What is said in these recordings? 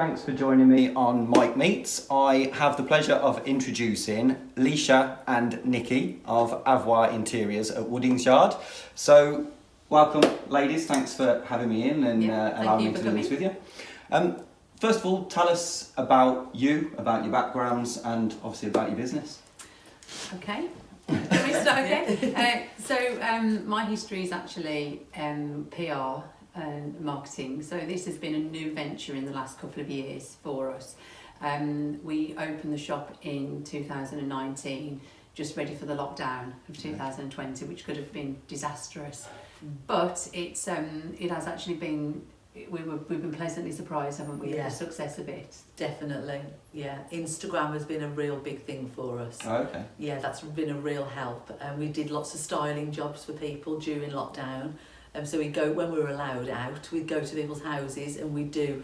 thanks for joining me on Mike Meets. I have the pleasure of introducing Lesha and Nikki of Avoir Interiors at Woodings Yard. So, welcome ladies, thanks for having me in and allowing me to do this with you. First of all, tell us about you, about your backgrounds and obviously about your business. Okay. Can we start again? My history is actually PR and marketing. So this has been a new venture in the last couple of years for us. We opened the shop in 2019, just ready for the lockdown of 2020, which could have been disastrous. But it has actually been. We've been pleasantly surprised, haven't we, at the success of it? Definitely, yeah. Instagram has been a real big thing for us. Oh, okay. Yeah, that's been a real help. We did lots of styling jobs for people during lockdown. So we'd go, when we were allowed out, we'd go to people's houses and we'd do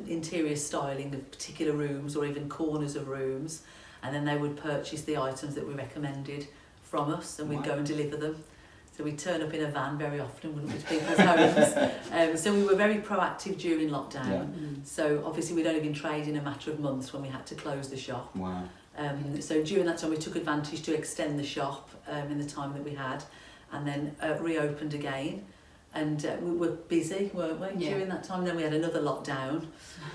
interior styling of particular rooms or even corners of rooms. And then they would purchase the items that we recommended from us and we'd go and deliver them. So we'd turn up in a van very often, wouldn't we, to people's homes. So we were very proactive during lockdown. Yeah. So obviously we'd only been trading a matter of months when we had to close the shop. Wow. So during that time we took advantage to extend the shop in the time that we had, and then reopened again. And we were busy, weren't we, during that time? Then we had another lockdown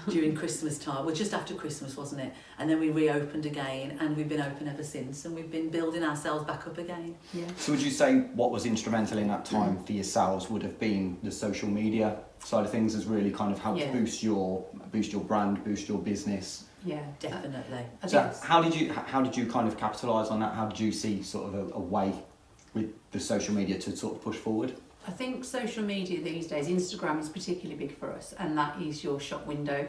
during Christmas time. Well, just after Christmas, wasn't it? And then we reopened again, and we've been open ever since, and we've been building ourselves back up again. Yeah. So would you say what was instrumental in that time for yourselves would have been the social media side of things has really kind of helped boost your brand, boost your business? Yeah, definitely. So how did you kind of capitalise on that? How did you see sort of a way with the social media to sort of push forward? I think social media these days, Instagram is particularly big for us, and that is your shop window.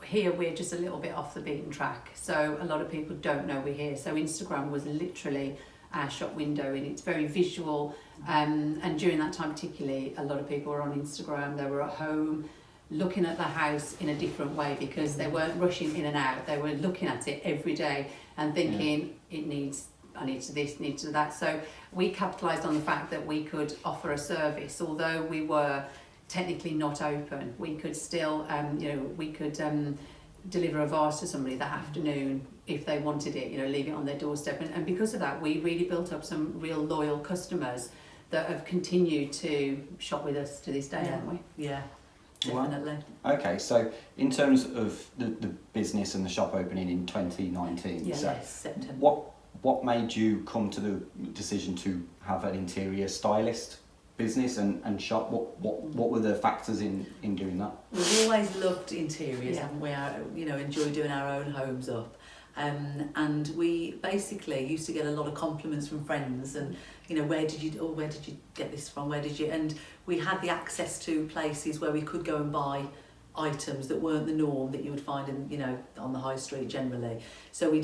Here we're just a little bit off the beaten track, so a lot of people don't know we're here. So Instagram was literally our shop window, and it's very visual. And during that time particularly, a lot of people were on Instagram. They were at home looking at the house in a different way because they weren't rushing in and out. They were looking at it every day and thinking I need to this, need to that. So we capitalised on the fact that we could offer a service, although we were technically not open. We could still, deliver a vase to somebody that afternoon if they wanted it, leave it on their doorstep. And because of that, we really built up some real loyal customers that have continued to shop with us to this day, haven't we? Yeah. Definitely. Wow. Okay, so in terms of the business and the shop opening in 2019, September. What made you come to the decision to have an interior stylist business and shop? What were the factors in doing that? We've always loved interiors, haven't we? Enjoy doing our own homes up. And we basically used to get a lot of compliments from friends and where did you get this from, and we had the access to places where we could go and buy items that weren't the norm that you would find in on the high street generally. So we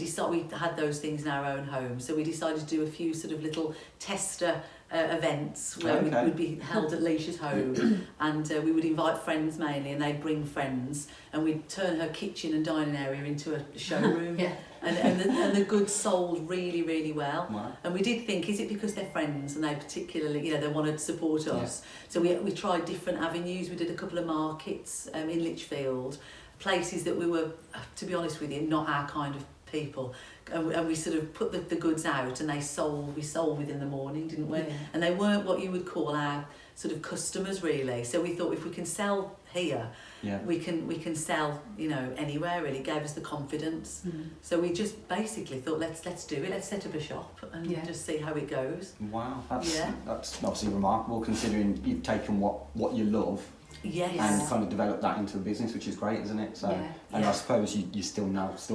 had those things in our own home, so we decided to do a few sort of little tester events where we would be held at Lesha's home and we would invite friends mainly, and they'd bring friends, and we'd turn her kitchen and dining area into a showroom. And the goods sold really, really well. Wow. And we did think, is it because they're friends and they particularly, they wanted to support us? So we tried different avenues. We did a couple of markets in Lichfield, places that we were, to be honest with you, not our kind of people. And we sort of put the goods out, and we sold within the morning, didn't we? Yeah. And they weren't what you would call our sort of customers really. So we thought if we can sell here, we can sell anywhere really. It gave us the confidence. So we just basically thought let's do it. Let's set up a shop and just see how it goes. Wow, that's obviously remarkable considering you've taken what you love. Yes. And kind of developed that into a business, which is great, isn't it? So I suppose you still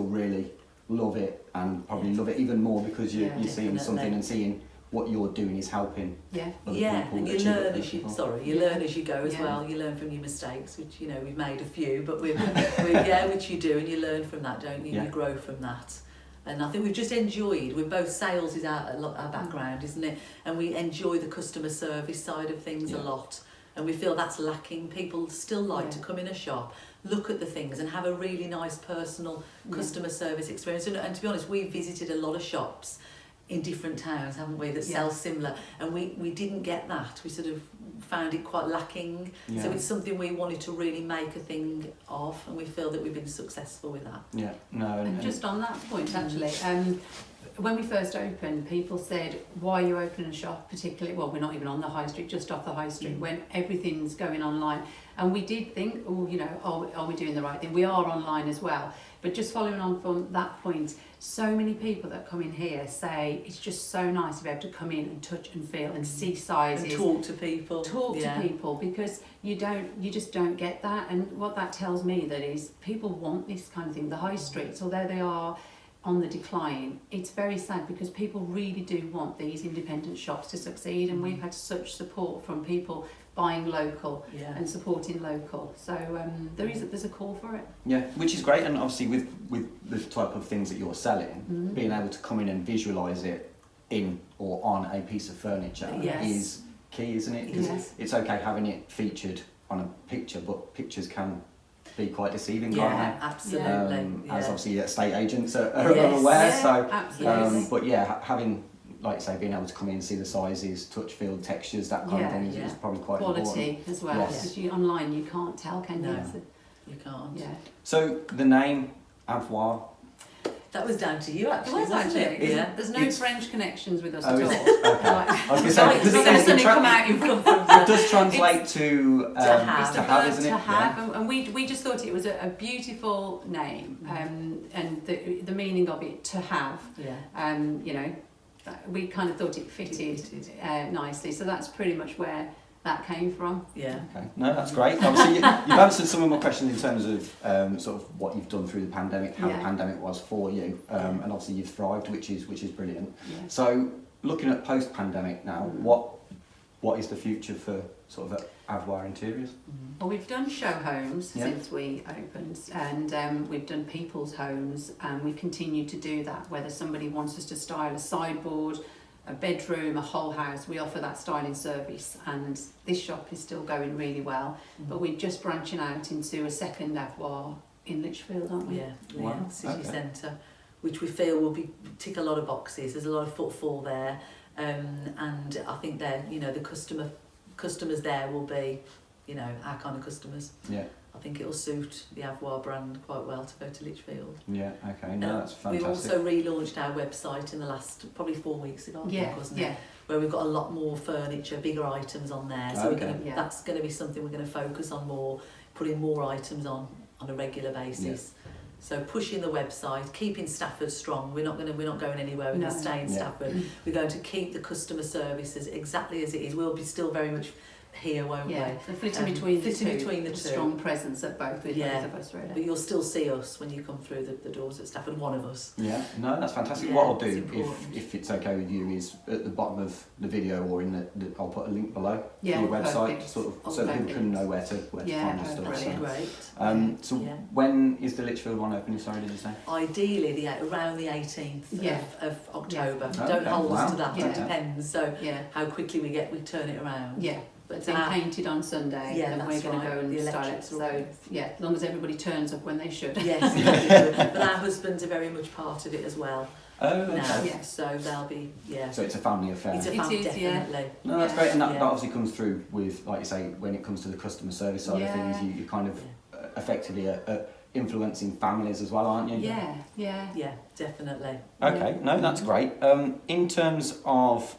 really love it, and probably love it even more because you're seeing something and seeing what you're doing is helping other people. And you learn as you go as well. You learn from your mistakes, which we've made a few, but which you do, and you learn from that, don't you? You grow from that. And I think we've just enjoyed. We're both sales is our background, isn't it? And we enjoy the customer service side of things a lot. And we feel that's lacking. People still like to come in a shop, look at the things and have a really nice personal customer service experience. And to be honest, we've visited a lot of shops in different towns, haven't we, that sell similar, and we didn't get that. We sort of found it quite lacking. So it's something we wanted to really make a thing of, and we feel that we've been successful with that. Yeah, no. And just on that point, actually, when we first opened, people said, why are you opening a shop particularly? Well, we're not even on the high street, just off the high street, when everything's going online. And we did think, oh, you know, are we doing the right thing? We are online as well. But just following on from that point, so many people that come in here say it's just so nice to be able to come in and touch and feel and see sizes. And talk to people. Talk to people, because you just don't get that. And what that tells me that is people want this kind of thing. The high streets, although they are on the decline, it's very sad because people really do want these independent shops to succeed, and we've had such support from people buying local and supporting local. So there's a call for it. Yeah, which is great, and obviously with the type of things that you're selling, being able to come in and visualise it in or on a piece of furniture is key, isn't it? Because it's okay having it featured on a picture, but pictures can be quite deceiving, can't they? Absolutely. As obviously estate agents are aware. So, absolutely. but having, like you say, being able to come in and see the sizes, touch, feel, textures, that kind of thing is probably quite important. Quality as well. Because online you can't tell, can you? No, you can't. Yeah. So the name Avoir. That was down to you, actually. It was actually. Yeah. There's no French connections with us Oh, at is all. it? Okay. I was going to say, Like, it's not going to suddenly come out in front of it does translate to have, isn't it? To have, and we just thought it was a beautiful name, and the meaning of it, to have. Yeah. You know, we kind of thought it fitted nicely, so that's pretty much where that came from. Yeah. Okay. No, that's great. Obviously, you've answered some of my questions in terms of sort of what you've done through the pandemic, how the pandemic was for you, and obviously you've thrived, which is brilliant. Yeah. So, looking at post-pandemic now, what is the future for sort of Avoir Interiors? Well, we've done show homes since we opened, and we've done people's homes, and we continue to do that. Whether somebody wants us to style a sideboard, a bedroom, a whole house, we offer that styling service, and this shop is still going really well. But we're just branching out into a second Avoir in Lichfield, aren't we? Yeah, city centre, which we feel will tick a lot of boxes. There's a lot of footfall there, and I think they're, you know, the customers there will be, you know, our kind of customers. Yeah. I think it'll suit the Avoir brand quite well to go to Lichfield. Yeah, okay, no, that's fantastic. We've also relaunched our website in the last, probably 4 weeks ago, I think, wasn't it? Where we've got a lot more furniture, bigger items on there. So that's going to be something we're going to focus on more, putting more items on a regular basis. Yeah. So pushing the website, keeping Stafford strong. We're not going anywhere. We're going to stay in Stafford. We're going to keep the customer services exactly as it is. We'll be still very much here, won't we? The flitting between the two. Strong presence at both with both of us, really. But you'll still see us when you come through the doors at Stafford, one of us. Yeah, no, that's fantastic. What I'll do, if it's okay with you, is at the bottom of the video or in I'll put a link below to your website, sort of, so that people can know where to find your stuff. So. Great. When is the Lichfield one opening? Sorry, did you say? Ideally, around the 18th of October. Don't hold us to that. It depends. So how quickly we turn it around. Yeah. But it's been painted on Sunday, and we're going to go and style it. So, as long as everybody turns up when they should. Yes, but our husbands are very much part of it as well. Oh, okay. Now, so they'll be, So it's a family affair. It's a family, definitely. No, that's great, and that obviously comes through with, like you say, when it comes to the customer service side of things, you kind of effectively are influencing families as well, aren't you? Yeah, definitely. Okay, no, that's great. In terms of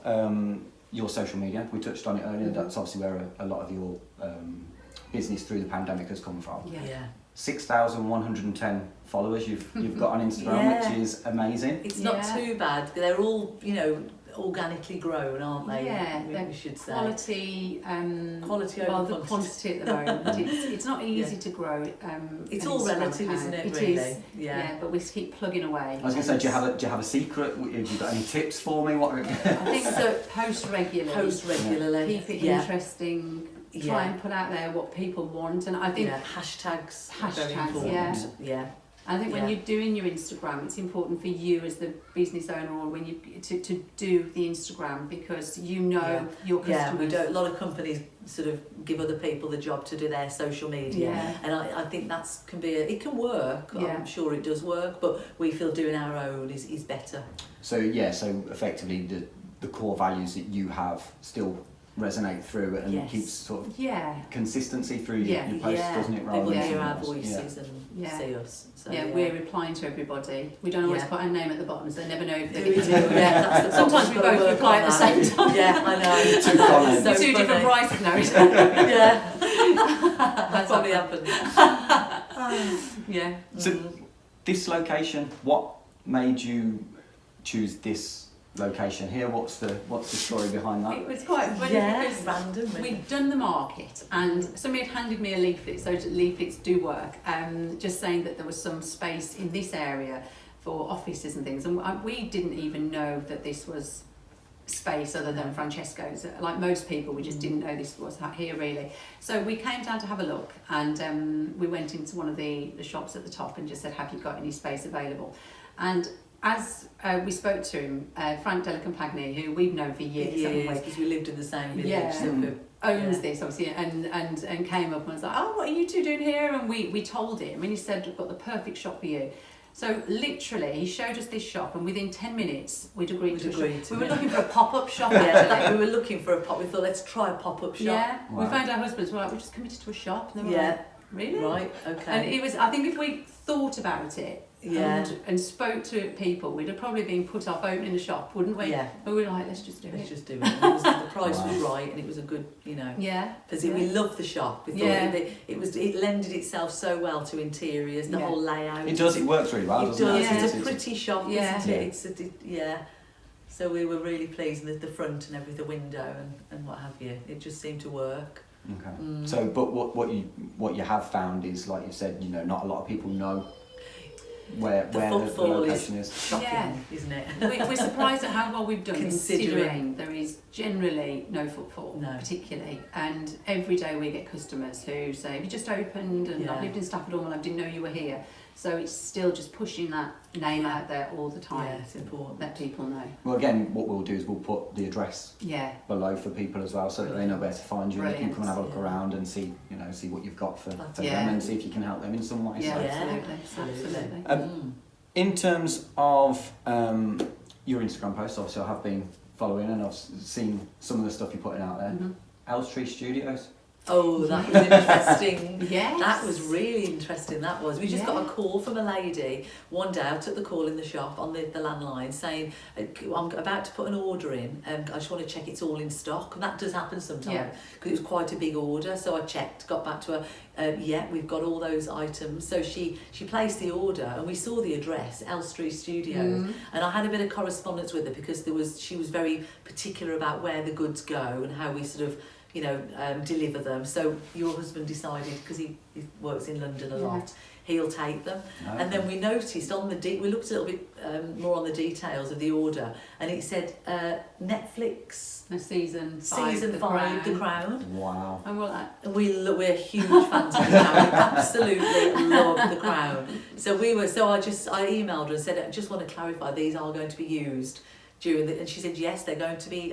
your social media, we touched on it earlier, that's obviously where a lot of your business through the pandemic has come from. 6,110 followers you've got on Instagram, which is amazing. It's not too bad. They're all, you know, organically grown, aren't they? Yeah, we should say. Quality over the quantity at the moment. It's not easy to grow. It's all relative, isn't it? Really? Is. Yeah, but we keep plugging away. I was going to say, do you have a secret? Have you got any tips for me? What? I think so. Post regularly. Keep it interesting. Try and put out there what people want, and I think hashtags are very important. I think when you're doing your Instagram, it's important for you as the business owner, or when you to do the Instagram, because you know your customers. A lot of companies sort of give other people the job to do their social media, and I think it can work. I'm sure it does work, but we feel doing our own is better. So effectively the core values that you have still resonate through it and Yes. keeps sort of Yeah. consistency through Yeah. your posts, doesn't it? People than hear our something else. voices and see us. So, Yeah, we're replying to everybody. We don't always Yeah. put our name at the bottom, so they never know if they're We do, getting it. yeah, that's the Sometimes we problem. both We've reply got at to the work same on time. that. Yeah, I know. Two comments. We're So two different funny. prices now. Yeah, That's probably happened. happened. Yeah. So this location, what made you choose this location here? What's the story behind It that? was quite funny because random. Really. we'd done the market and somebody had handed me a leaflet, so leaflets do work, just saying that there was some space in this area for offices and things, and we didn't even know that this was space other than Francesco's. Like most people, we just didn't know this was here really. So we came down to have a look, and we went into one of the shops at the top and just said, have you got any space available? And as we spoke to him, Frank Della Compagni, who we've known for years, haven't we? Because we lived in the same village. Yeah. So owns this obviously, and came up and was like, oh, what are you two doing here? And we told him, and he said, we've got the perfect shop for you. So literally, he showed us this shop, and within 10 minutes, we'd agreed to a shop. We were looking for a pop-up shop. yeah, we were looking for a pop. We thought, let's try a pop-up shop. Yeah, Wow. we found our husbands were like, we're just committed to a shop. And they were Yeah. like, really? Right. Okay. And it was, I think if we thought about it and spoke to people, we'd have probably been put off opening a shop, wouldn't we? Yeah. But we were like, let's just do Let's it. just do it. The price Wow. was right, and it was a good, Yeah. Because we loved the shop. We thought Yeah. it lended itself so well to interiors, the Yeah. whole layout. It does. It works really well, It doesn't does. it? Yeah. It's a pretty shop, Yeah. isn't it? It's yeah. So we were really pleased with the front and everything, the window and what have you. It just seemed to work. Okay. So, but what you have found is, like you said, not a lot of people know where the footfall location is. Shocking, Yeah. isn't it? We're surprised at how well we've done, Considering. considering there is generally no footfall, No. particularly. And every day we get customers who say, have you just opened? And Yeah. I've lived in Stafford all my life, didn't know you were here. So it's still just pushing that name out there all the time. Yeah, it's important. Let people know. Well, again, what we'll do is we'll put the address Yeah. below for people as well, so that they know where to find you. They can Brilliant. come and have a look Yeah. around and see what you've got for Yeah. them, and see if you can help them in some way. Yeah, So, absolutely. Absolutely. Absolutely. in terms of your Instagram posts, obviously I have been following and I've seen some of the stuff you're putting out there. Mhm. Elstree Studios. Oh, that was interesting. Yes. That was really interesting, that was. We just Yeah. got a call from a lady one day. I took the call in the shop on the landline saying, I'm about to put an order in, I just want to check it's all in stock. And that does happen sometimes, Yeah. because it was quite a big order. So I checked, got back to her, yeah, we've got all those items. So she placed the order, and we saw the address, Elstree Studios. And I had a bit of correspondence with her, because she was very particular about where the goods go and how we sort of deliver them. So your husband decided, because he works in London a lot, he'll take them. Okay. And then we noticed on we looked a little bit more on the details of the order, and it said Netflix Season 5, The Crown. Wow. And we're like, And we're huge fans of The Crown. We absolutely love The Crown. So I emailed her and said, I just want to clarify, these are going to be used and she said yes, they're going to be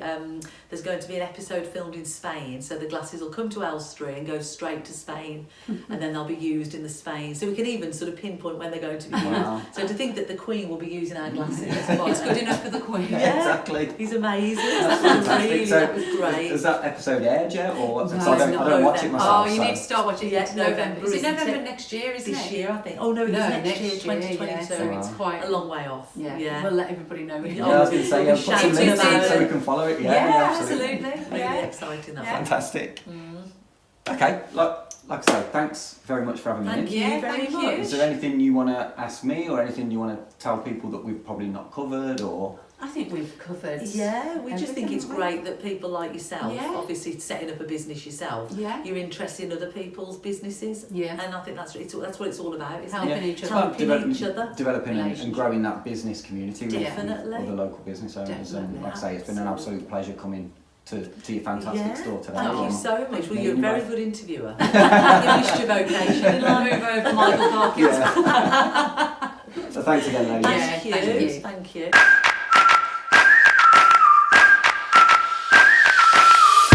there's going to be an episode filmed in Spain, so the glasses will come to Elstree and go straight to Spain, and then they'll be used in the Spain, so we can even sort of pinpoint when they're going to be used. Wow. So to think that the Queen will be using our glasses, it's good enough for the Queen. Yeah. Exactly. He's amazing. That's That was fantastic. really, So, that was great. Has that episode aired yet, or No, I don't it's watch it November. myself? Oh, you so. need to start watching it. Yeah, It's November. Is it isn't November it? next year, isn't This it? year, I think. Oh no, it was next year, 2022. Yeah, so it's quite A long way off. Yeah, we'll let everybody know. Yeah, I was going to say, We'll put shout some it links in about so it. we can follow it. Yeah, absolutely. absolutely. Really Yeah. exciting, that Yeah. one. Fantastic. Mm. Okay, like I say, thanks very much for having me in. Thank you Yeah, very thank you. much. Is there anything you want to ask me, or anything you want to tell people that we've probably not covered, or? I think we've covered. Yeah, we just think it's everything, great that people like yourself, Yeah. obviously setting up a business yourself, Yeah. you're interested in other people's businesses, Yeah. and I think that's what it's all about, isn't Helping it? each other. Helping Developing- each other. Developing and Relationship. growing that business community with Definitely. other local business owners. Definitely. And like I say, it's been an absolute pleasure coming to your fantastic Yeah, store today. thank you and so much. Well, meeting you're a you very both. good interviewer. You missed your vocation. You'll move over to Michael Parkinson. Yeah. So thanks again, ladies. Yeah, Thank you. thank you. Thank you.